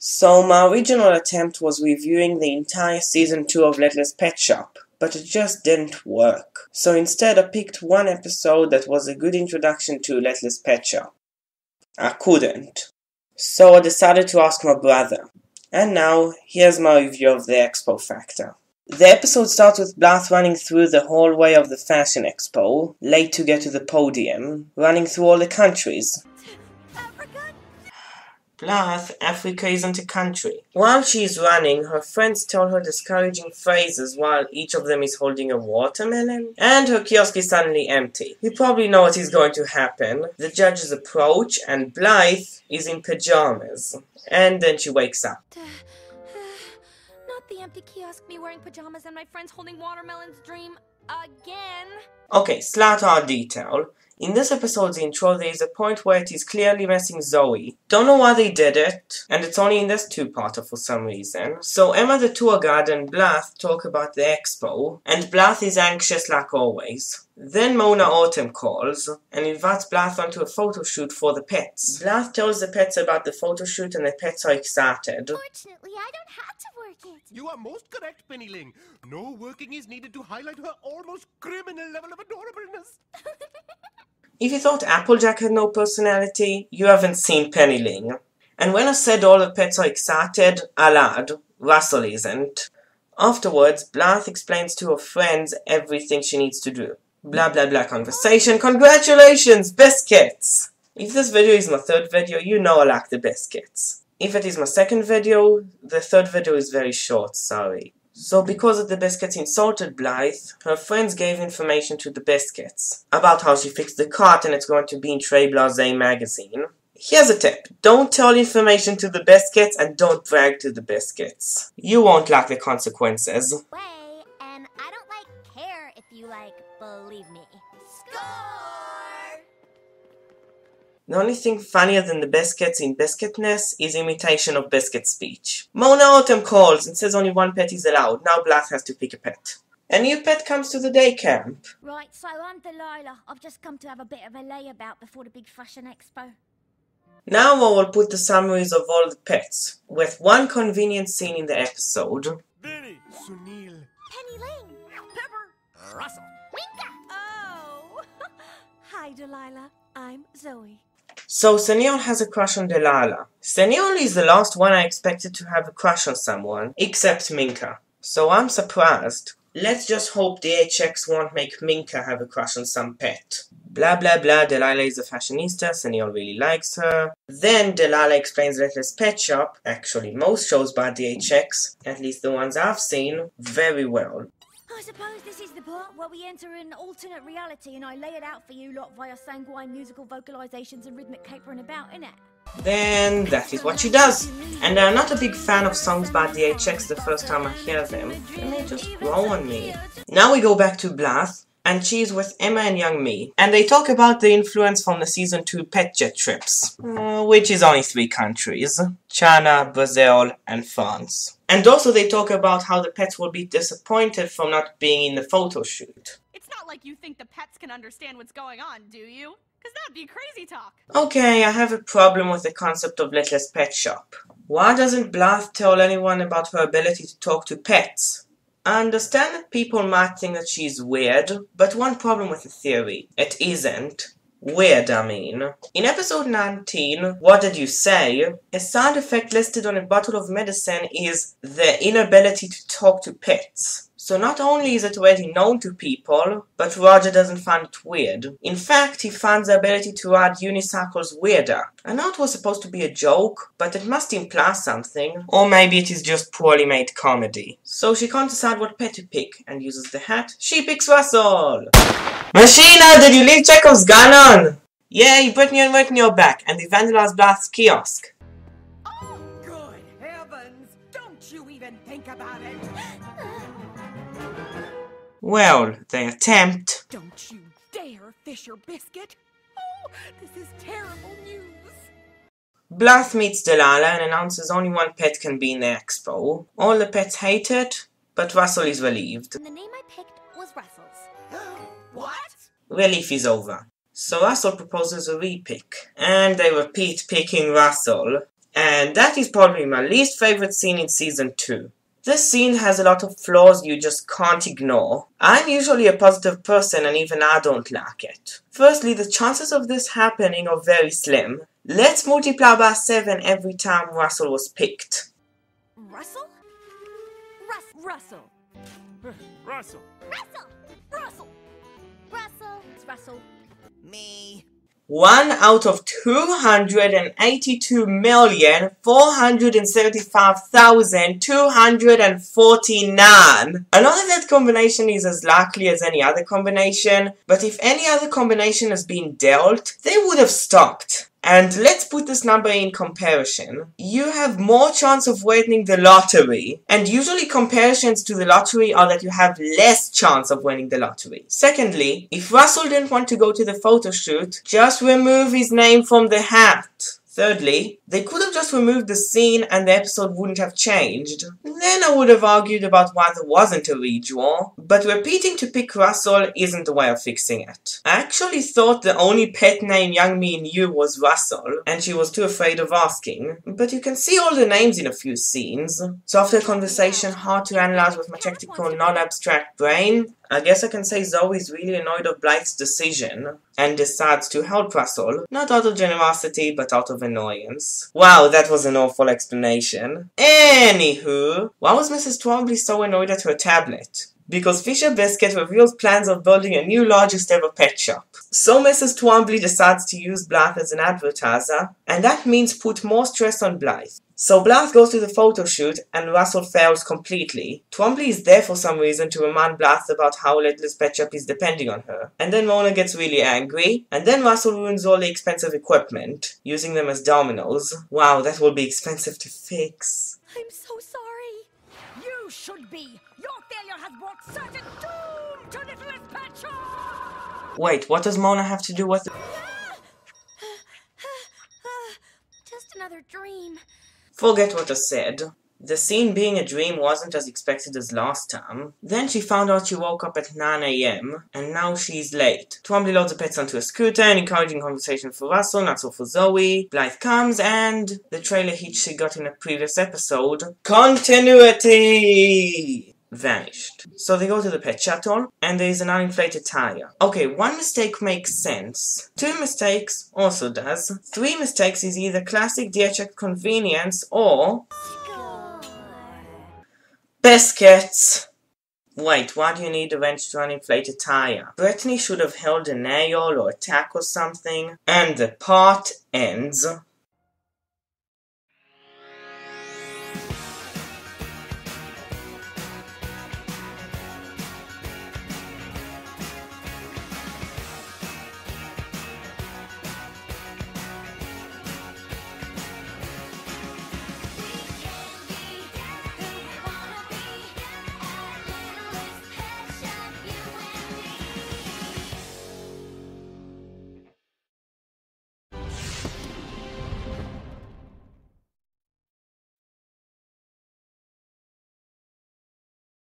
So my original attempt was reviewing the entire season 2 of Littlest Pet Shop, but it just didn't work. So instead I picked one episode that was a good introduction to Littlest Pet Shop. I couldn't. So I decided to ask my brother. And now, here's my review of the Expo Factor. The episode starts with Blythe running through the hallway of the Fashion Expo, late to get to the podium, running through all the countries. Blythe, Africa isn't a country. While she's running, her friends tell her discouraging phrases while each of them is holding a watermelon. And her kiosk is suddenly empty. You probably know what is going to happen. The judges approach and Blythe is in pajamas. And then she wakes up. Not the empty kiosk, me wearing pajamas and my friends holding watermelons dream again. Okay, slight art detail. In this episode's intro, there is a point where it is clearly missing Zoe. Don't know why they did it, and it's only in this two-parter for some reason. So Emma the tour guide and Blythe talk about the expo, and Blythe is anxious like always. Then Mona Autumn calls, and invites Blythe onto a photo shoot for the pets. Blythe tells the pets about the photo shoot and the pets are excited. Fortunately, I don't have to work it. You are most correct, Pennyling. No working is needed to highlight her almost criminal level of adorableness. If you thought Applejack had no personality, you haven't seen Pennyling. And when I said all the pets are excited, I lied. Russell isn't. Afterwards, Blythe explains to her friends everything she needs to do. Blah blah blah conversation. Congratulations, biscuits! If this video is my third video, you know I like the biscuits. If it is my second video, the third video is very short, sorry. So because of the biscuits insulted Blythe, her friends gave information to the biscuits about how she fixed the cart and it's going to be in Trey Blasé magazine. Here's a tip. Don't tell information to the biscuits and don't brag to the biscuits. You won't like the consequences. Way, and I don't care if you believe me. Score! The only thing funnier than the biscuits in Biscuitness is imitation of Biscuit's speech. Mona Autumn calls and says only one pet is allowed. Now Blythe has to pick a pet. A new pet comes to the day camp. Right, so I'm Delilah. I've just come to have a bit of a layabout before the big fashion expo. Now I will put the summaries of all the pets, with one convenient scene in the episode. Benny, Sunil, Pennyling, Pepper, Russell. Winka. Oh! Hi, Delilah. I'm Zoe. So Senor has a crush on Delilah. Senor is the last one I expected to have a crush on someone, except Minka. So I'm surprised. Let's just hope the HX won't make Minka have a crush on some pet. Blah blah blah, Delilah is a fashionista, Senor really likes her. Then Delilah explains Littlest Pet Shop, actually most shows by DHX, at least the ones I've seen, very well. I suppose this is the part where we enter an alternate reality and I lay it out for you lot via sanguine musical vocalizations and rhythmic capering about, innit? Then that is what she does. And I'm not a big fan of songs by DHX the first time I hear them, and they just grow on me. Now we go back to Blythe, and she's with Emma and Young Me, and they talk about the influence from the season 2 pet jet trips, which is only 3 countries, China, Brazil, and France. And also they talk about how the pets will be disappointed from not being in the photo shoot. It's not like you think the pets can understand what's going on, do you? Because that'd be crazy talk. Okay, I have a problem with the concept of Littlest Pet Shop. Why doesn't Blythe tell anyone about her ability to talk to pets? I understand that people might think that she's weird, but one problem with the theory, it isn't. Weird, I mean. In episode 19, What Did You Say? A side effect listed on a bottle of medicine is the inability to talk to pets. So not only is it already known to people, but Roger doesn't find it weird. In fact, he finds the ability to ride unicycles weirder. I know it was supposed to be a joke, but it must imply something. Or maybe it is just poorly made comedy. So she can't decide what pet to pick, and uses the hat. She picks Russell! Machina, did you leave Chekhov's gun on? Yay, Brittany and Whitney are back, and they vandalized Blythe's kiosk. Oh, good heavens! Don't you even think about it! Well, they attempt. Don't you dare, Fisher Biscuit! Oh, this is terrible news! Blythe meets Delilah and announces only one pet can be in the expo. All the pets hate it, but Russell is relieved. The name I picked was Russell's. What? Relief is over. So Russell proposes a repick, and they repeat picking Russell. And that is probably my least favorite scene in season 2. This scene has a lot of flaws you just can't ignore. I'm usually a positive person and even I don't like it. Firstly, the chances of this happening are very slim. Let's multiply by 7 every time Russell was picked. Russell? Russell. Russell. Russell! Russell! Russell! It's Russell. Me. 1 out of 282,475,249. I know that combination is as likely as any other combination, but if any other combination has been dealt, they would have stopped. And let's put this number in comparison. You have more chance of winning the lottery, and usually comparisons to the lottery are that you have less chance of winning the lottery. Secondly, if Russell didn't want to go to the photo shoot, just remove his name from the hat. Thirdly, they could have just removed the scene and the episode wouldn't have changed. Then I would have argued about why there wasn't a redraw, but repeating to pick Russell isn't the way of fixing it. I actually thought the only pet name Young Me knew was Russell, and she was too afraid of asking, but you can see all the names in a few scenes. So after a conversation hard to analyze with my technical non-abstract brain, I guess I can say Zoe's really annoyed of Blythe's decision and decides to help Russell, not out of generosity but out of annoyance. Wow, that was an awful explanation. Anywho, why was Mrs. Twombly so annoyed at her tablet? Because Fisher Biscuit reveals plans of building a new largest ever pet shop. So Mrs. Twombly decides to use Blythe as an advertiser, and that means put more stress on Blythe. So Blythe goes to the photo shoot and Russell fails completely. Twombly is there for some reason to remind Blythe about how Littlest Pet Shop is depending on her. And then Mona gets really angry, and then Russell ruins all the expensive equipment, using them as dominoes. Wow, that will be expensive to fix. I'm so sorry. You should be. Your failure has brought certain doom to Littlest Pet Shop! Wait, what does Mona have to do with... Just another dream. Forget what I said. The scene being a dream wasn't as expected as last time. Then she found out she woke up at 9 AM, and now she's late. Twombly loads the pets onto a scooter, an encouraging conversation for Russell, not so for Zoe. Blythe comes, and the trailer hitch she got in a previous episode. Continuity! Vanished. So they go to the pet shuttle, and there is an uninflated tire. Okay, one mistake makes sense. 2 mistakes also does. 3 mistakes is either classic DHX convenience or... biscuits! Wait, why do you need a wrench to uninflate a tire? Brittany should have held a nail or a tack or something. And the part ends.